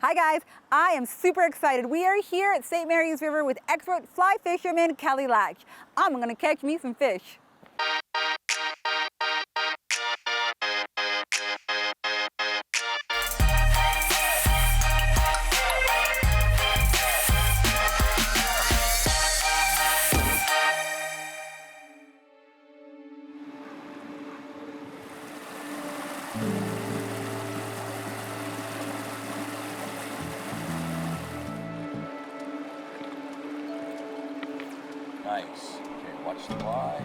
Hi guys, I am super excited. We are here at St. Mary's River with expert fly fisherman Kelly Latch. I'm gonna catch me some fish. Nice. Okay, watch the line.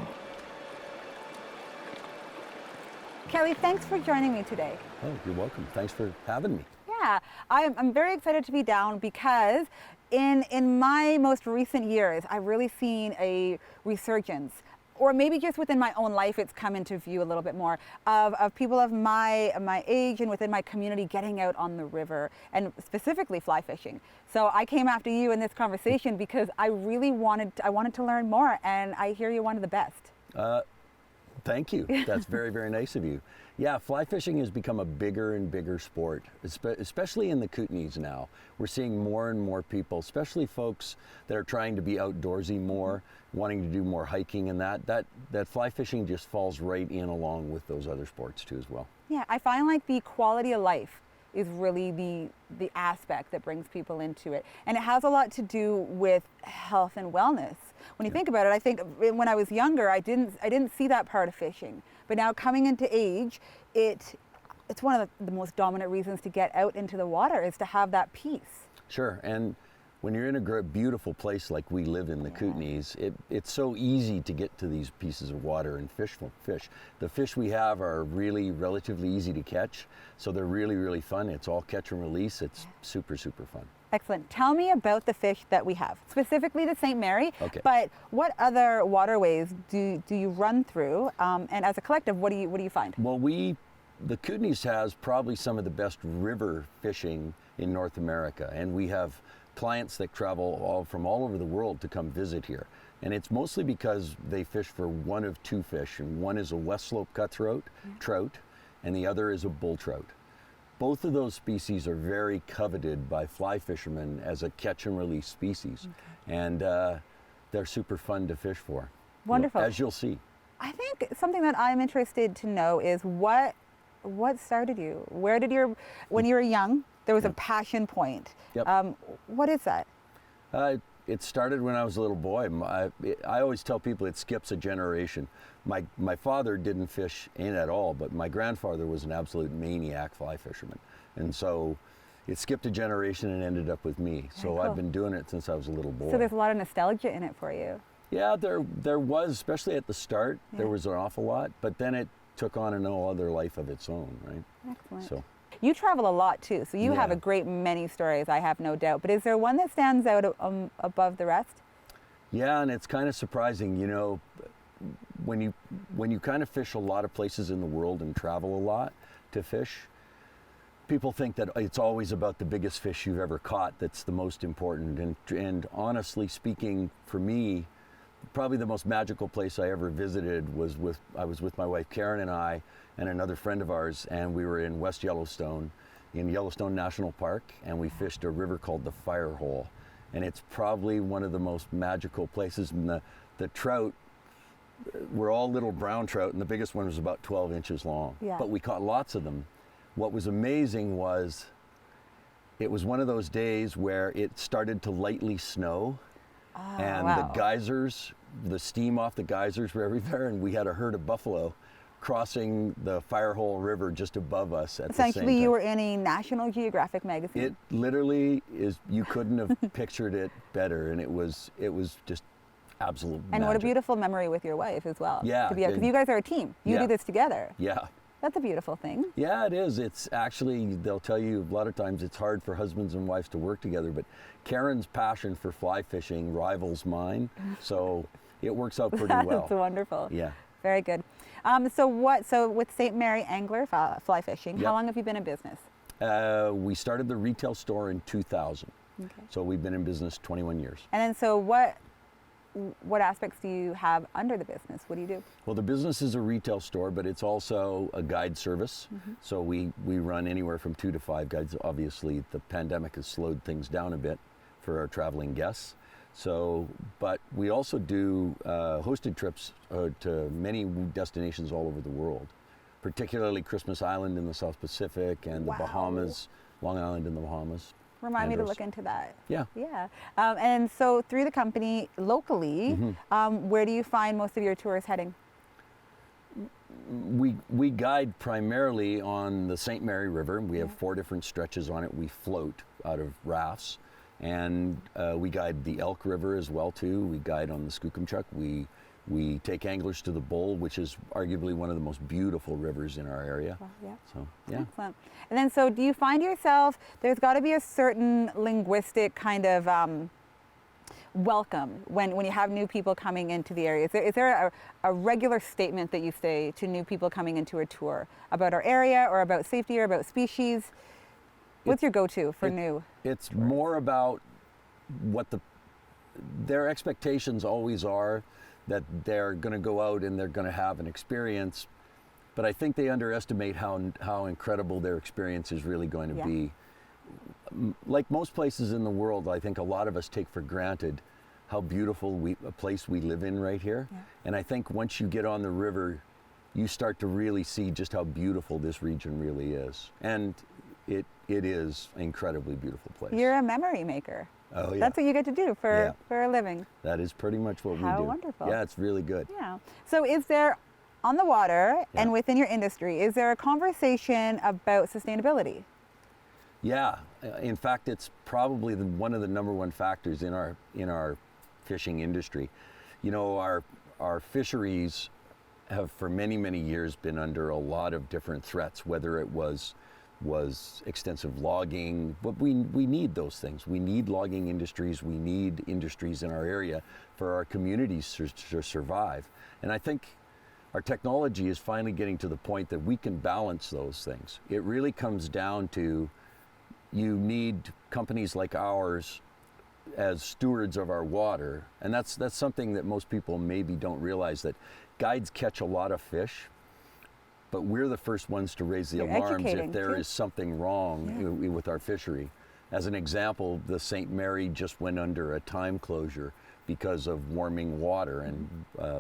Kelly, thanks for joining me today. Oh, you're welcome. Thanks for having me. Yeah, I'm very excited to be down because in my most recent years, I've really seen a resurgence, or maybe just within my own life, it's come into view a little bit more, of people of my age and within my community getting out on the river, and specifically fly fishing. So I came after you in this conversation because I really wanted to learn more, and I hear you're one of the best. Thank you. That's very, very nice of you. Yeah, fly fishing has become a bigger and bigger sport, especially in the Kootenays now. We're seeing more and more people, especially folks that are trying to be outdoorsy more, wanting to do more hiking, and that fly fishing just falls right in along with those other sports too as well. Yeah, I find like the quality of life is really the aspect that brings people into it. And it has a lot to do with health and wellness. When you think about it, I think when I was younger, I didn't see that part of fishing. But now coming into age, it's one of the most dominant reasons to get out into the water is to have that peace. Sure, and when you're in a beautiful place like we live in the Kootenays, it's so easy to get to these pieces of water and fish. The fish we have are really relatively easy to catch, so they're really, really fun. It's all catch and release. It's super, super fun. Excellent. Tell me about the fish that we have, specifically the St. Mary, Okay. but what other waterways do you run through? And as a collective, what do you find? Well, the Kootenays has probably some of the best river fishing in North America, and we have clients that travel from all over the world to come visit here. And it's mostly because they fish for one of two fish, and one is a West Slope cutthroat trout, and the other is a bull trout. Both of those species are very coveted by fly fishermen as a catch and release species. Okay. And they're super fun to fish for. Wonderful. As you'll see. I think something that I'm interested to know is what started you? When you were young, there was a passion point. Yep. What is that? It started when I was a little boy. I always tell people it skips a generation. My father didn't fish in at all, but my grandfather was an absolute maniac fly fisherman. And so it skipped a generation and ended up with me. So cool. I've been doing it since I was a little boy. So there's a lot of nostalgia in it for you. Yeah, there was, especially at the start, there was an awful lot, but then it took on a whole other life of its own, right? Excellent. So. You travel a lot too, so you have a great many stories, I have no doubt. But is there one that stands out above the rest? Yeah, and it's kind of surprising, you know, when you kind of fish a lot of places in the world and travel a lot to fish, people think that it's always about the biggest fish you've ever caught that's the most important. And honestly speaking, for me, probably the most magical place I ever visited I was with my wife Karen and I and another friend of ours, and we were in West Yellowstone, in Yellowstone National Park, and we fished a river called the Fire Hole. And it's probably one of the most magical places. And the trout were all little brown trout, and the biggest one was about 12 inches long. Yeah. But we caught lots of them. What was amazing was it was one of those days where it started to lightly snow. And the geysers, the steam off the geysers were everywhere, and we had a herd of buffalo crossing the Firehole River just above us at the same time. Essentially, you were in a National Geographic magazine. It literally is, you couldn't have pictured it better, and it was just absolute And magic. what a beautiful memory with your wife as well. Yeah. Because you guys are a team. You do this together. Yeah. That's a beautiful thing. Yeah, it is. It's actually, they'll tell you a lot of times it's hard for husbands and wives to work together, but Karen's passion for fly fishing rivals mine, so it works out pretty well. That's wonderful. Yeah. Very good. So with St. Mary Angler Fly Fishing, how long have you been in business? We started the retail store in 2000. Okay. So we've been in business 21 years. And then so what what aspects do you have under the business? What do you do? Well, the business is a retail store, but it's also a guide service. So we run anywhere from 2 to 5 guides. Obviously, the pandemic has slowed things down a bit for our traveling guests. So, but we also do hosted trips to many destinations all over the world, particularly Christmas Island in the South Pacific and the Bahamas, Long Island in the Bahamas. Remind me to look into that. Yeah. Yeah. And so through the company locally, where do you find most of your tours heading? We guide primarily on the St. Mary River. We have 4 different stretches on it. We float out of rafts. And we guide the Elk River as well too. We guide on the Skookumchuck. We take anglers to the Bull, which is arguably one of the most beautiful rivers in our area. Well, yeah. So, yeah. Excellent. And then, so do you find yourself, there's got to be a certain linguistic kind of welcome when you have new people coming into the area? Is there a regular statement that you say to new people coming into a tour about our area or about safety or about species? What's your go-to for new? It's tours? more about what their expectations always are, that they're going to go out and they're going to have an experience, but I think they underestimate how incredible their experience is really going to be. Like most places in the world, I think a lot of us take for granted how beautiful a place we live in right here. And I think once you get on the river, you start to really see just how beautiful this region really is. And it is an incredibly beautiful place. You're a memory maker. Oh, yeah. That's what you get to do for a living. That is pretty much what we do. How wonderful. Yeah, it's really good. Yeah. So is there, on the water and within your industry, is there a conversation about sustainability? Yeah. In fact, it's probably one of the number one factors in our fishing industry. You know, our fisheries have for many, many years been under a lot of different threats, whether it was extensive logging, but we need those things. We need logging industries, we need industries in our area for our communities to survive. And I think our technology is finally getting to the point that we can balance those things. It really comes down to, you need companies like ours as stewards of our water, and that's something that most people maybe don't realize, that guides catch a lot of fish, but we're the first ones to raise the alarms if there is something wrong with our fishery. As an example, the St. Mary just went under a time closure because of warming water. And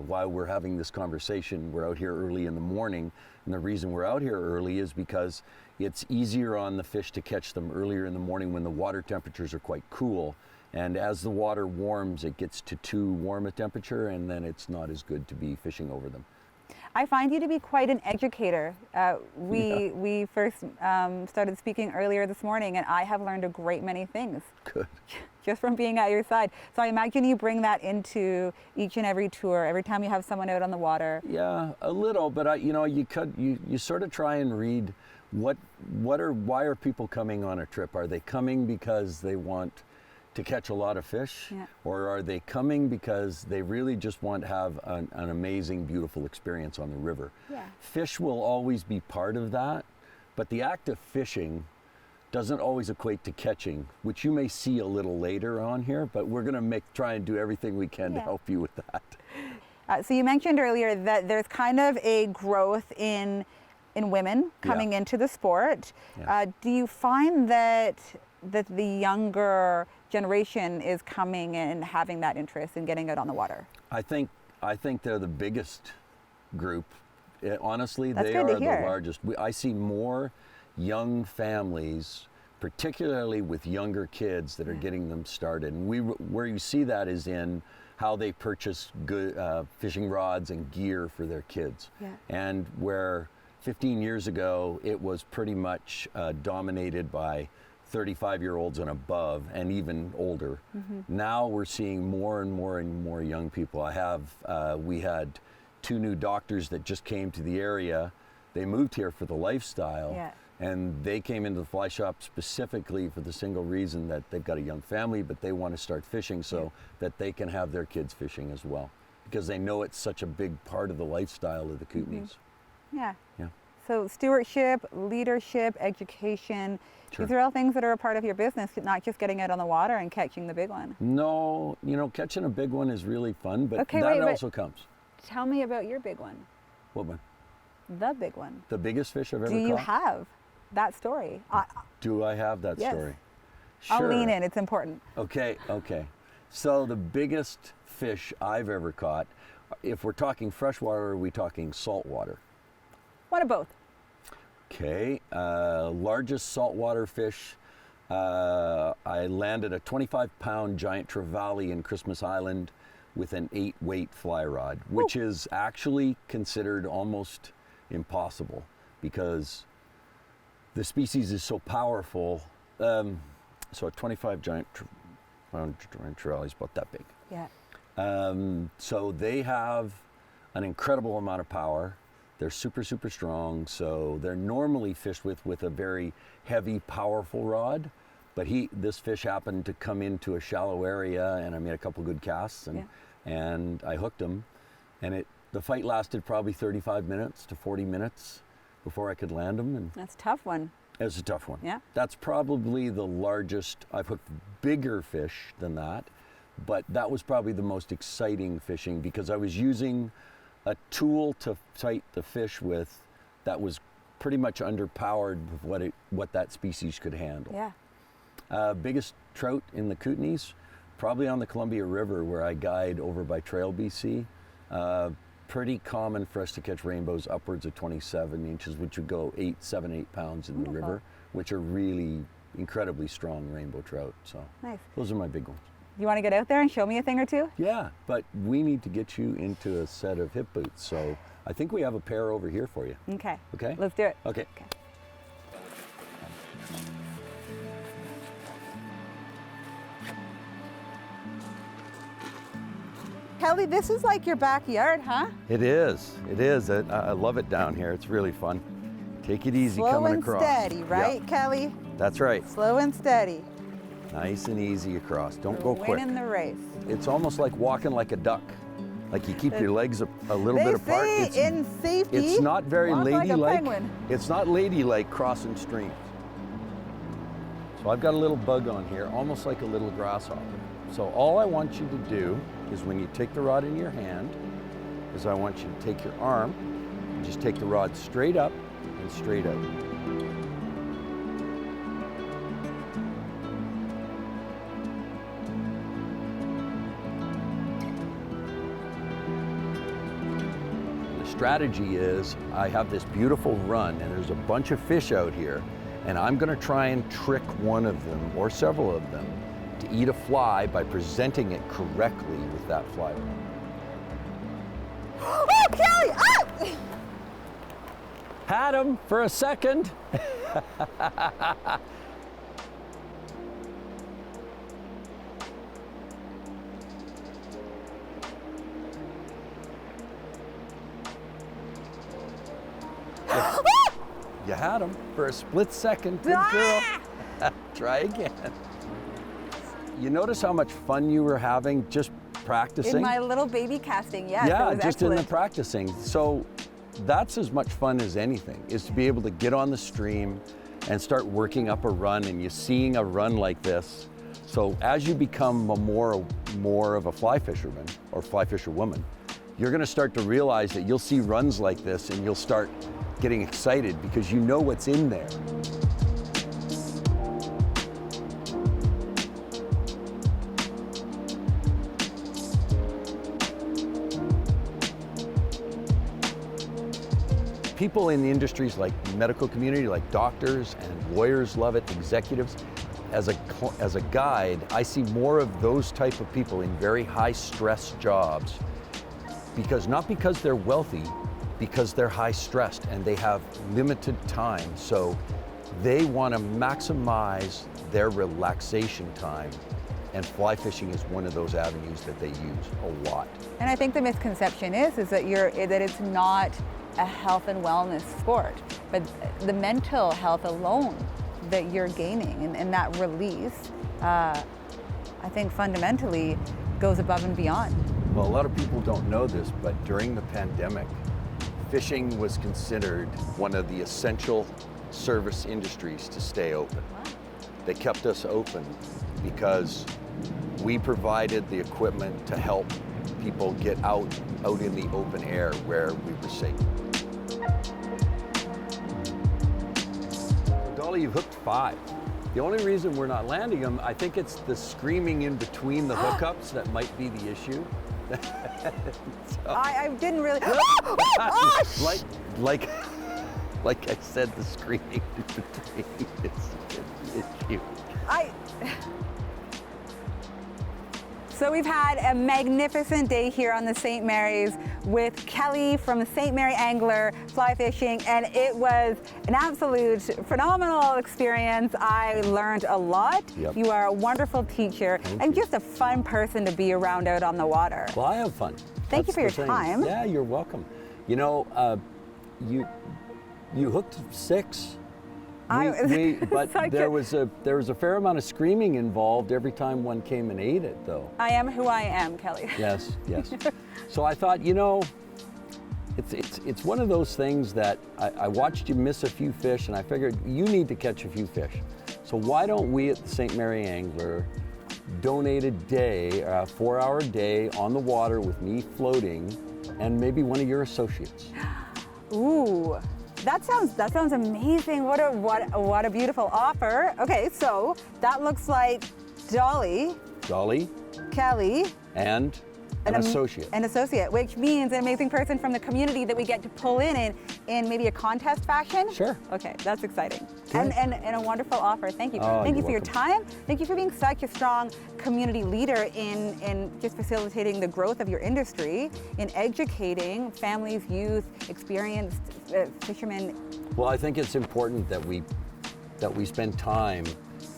while we're having this conversation, we're out here early in the morning. And the reason we're out here early is because it's easier on the fish to catch them earlier in the morning when the water temperatures are quite cool. And as the water warms, it gets to too warm a temperature, and then it's not as good to be fishing over them. I find you to be quite an educator. We first started speaking earlier this morning, and I have learned a great many things. Good. Just from being at your side. So I imagine you bring that into each and every tour, every time you have someone out on the water. Yeah, a little, but you sort of try and read why are people coming on a trip? Are they coming because they want to catch a lot of fish, or are they coming because they really just want to have an amazing, beautiful experience on the river? Fish will always be part of that, but the act of fishing doesn't always equate to catching, which you may see a little later on here, but we're going to try and do everything we can to help you with that. So you mentioned earlier that there's kind of a growth in women coming into the sport. Do you find that the younger generation is coming and having that interest in getting out on the water? I think they're the biggest group. Honestly, That's they good to are hear. the largest. I see more young families, particularly with younger kids, that are getting them started. And where you see that is in how they purchase good fishing rods and gear for their kids. And where 15 years ago it was pretty much dominated by 35-year-olds and above, and even older. Now we're seeing more and more and more young people. We had 2 new doctors that just came to the area. They moved here for the lifestyle, and they came into the fly shop specifically for the single reason that they've got a young family, but they want to start fishing so that they can have their kids fishing as well, because they know it's such a big part of the lifestyle of the Kootenays. So stewardship, leadership, education, Sure. these are all things that are a part of your business, not just getting out on the water and catching the big one. No, catching a big one is really fun, but Okay, that wait, but- also comes. Tell me about your big one, What one? the big one. The biggest fish I've ever Do you caught? have that story? Do I have that Yes. story? I'll lean in, it's important. Okay. So the biggest fish I've ever caught, if we're talking freshwater, are we talking saltwater? One of both. Okay, largest saltwater fish, I landed a 25-pound giant trevally in Christmas Island with an 8-weight fly rod, which is actually considered almost impossible because the species is so powerful. So a 25 pound giant trevally is about that big. Yeah. So they have an incredible amount of power. They're super, super strong. So they're normally fished with a very heavy, powerful rod. But this fish happened to come into a shallow area, and I made a couple good casts, and I hooked him. And the fight lasted probably 35 minutes to 40 minutes before I could land him. And That's a tough one. it was a tough one. Yeah. That's probably the largest. I've hooked bigger fish than that, but that was probably the most exciting fishing because I was using a tool to fight the fish with that was pretty much underpowered with what that species could handle. Yeah. Biggest trout in the Kootenays, probably on the Columbia River where I guide over by Trail BC. Pretty common for us to catch rainbows upwards of 27 inches, which would go 7, 8 pounds in the river, which are really incredibly strong rainbow trout. So Nice. those are my big ones. You want to get out there and show me a thing or two? Yeah, but we need to get you into a set of hip boots. So I think we have a pair over here for you. Okay. Okay? Let's do it. Okay. Kelly, this is like your backyard, huh? It is. It is. I love it down here. It's really fun. Take it easy Slow coming and across. steady, right, Yep, Kelly? that's right. Slow and steady. Nice and easy across. Don't go quick. Winning the race. It's almost like walking like a duck. Like you keep your legs a little They bit apart. say in safety, It's not very walk like a ladylike. penguin. It's not ladylike crossing streams. So I've got a little bug on here, almost like a little grasshopper. So all I want you to do is when you take the rod in your hand, is I want you to take your arm and just take the rod straight up and straight out. Strategy is I have this beautiful run and there's a bunch of fish out here and I'm going to try and trick one of them or several of them to eat a fly by presenting it correctly with that fly rod. Oh, Kelly! Ah! Had him for a second. You had him for a split second. Good girl. Try again. You notice how much fun you were having just practicing? In my little baby casting, yes. Yeah, it was just in excellent. the practicing. So that's as much fun as anything, is to be able to get on the stream and start working up a run, and you're seeing a run like this. So as you become more of a fly fisherman or fly fisher woman, you're gonna start to realize that you'll see runs like this and you'll start getting excited because you know what's in there. People in the industries like medical community, like doctors and lawyers love it, executives. As a guide, I see more of those type of people in very high stress jobs not because they're wealthy, because they're high stressed and they have limited time. So they want to maximize their relaxation time. And fly fishing is one of those avenues that they use a lot. And I think the misconception is that that it's not a health and wellness sport, but the mental health alone that you're gaining and that release, I think fundamentally goes above and beyond. Well, a lot of people don't know this, but during the pandemic, fishing was considered one of the essential service industries to stay open. Wow. They kept us open because we provided the equipment to help people get out in the open air where we were safe. Dolly, you've hooked 5. The only reason we're not landing them, I think it's the screaming in between the hookups that might be the issue. I didn't really. Oh, like I said, the screaming in between is the issue. So we've had a magnificent day here on the St. Mary's with Kelly from St. Mary Angler Fly Fishing, and it was an absolute phenomenal experience. I learned a lot. Yep. You are a wonderful teacher and just a fun person to be around out on the water. Well, I have fun. Thank you for your the thing. time. Yeah, you're welcome. You know, you hooked 6. But there was a fair amount of screaming involved every time one came and ate it, though. I am who I am, Kelly. Yes, yes. So I thought, you know, it's one of those things that I watched you miss a few fish, and I figured you need to catch a few fish. So why don't we at the St. Mary Angler donate a day, a 4-hour day on the water with me floating, and maybe one of your associates. Ooh. That sounds amazing. What a beautiful offer. Okay, so that looks like Dolly, Kelly, and an associate. An associate, which means an amazing person from the community that we get to pull in maybe a contest fashion. Sure. Okay, that's exciting. Good. And a wonderful offer. Thank you. Oh, Thank you you're for your welcome. time. Thank you for being such a strong community leader in just facilitating the growth of your industry, in educating families, youth, experienced fishermen. Well, I think it's important that we spend time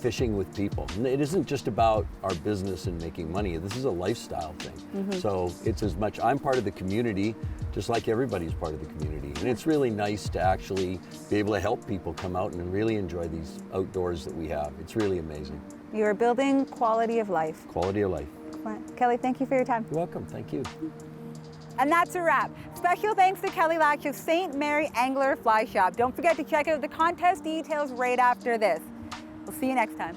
fishing with people. And it isn't just about our business and making money. This is a lifestyle thing. Mm-hmm. So it's as much, I'm part of the community, just like everybody's part of the community. And it's really nice to actually be able to help people come out and really enjoy these outdoors that we have. It's really amazing. You are building quality of life. Quality of life. Kelly, thank you for your time. You're welcome, thank you. And that's a wrap. Special thanks to Kelly Latch of St. Mary Angler Fly Shop. Don't forget to check out the contest details right after this. We'll see you next time.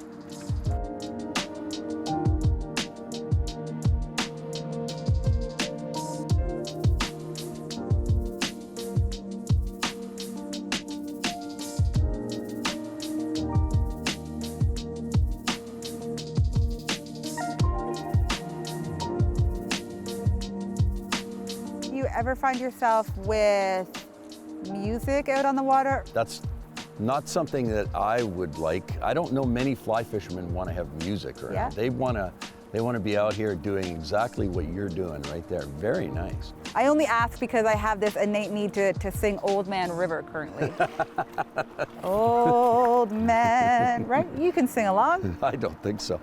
You ever find yourself with music out on the water? That's not something that I would like. I don't know many fly fishermen want to have music around. Yeah. They want to be out here doing exactly what you're doing right there. Very nice. I only ask because I have this innate need to sing Old Man River currently. Old Man, right? You can sing along. I don't think so.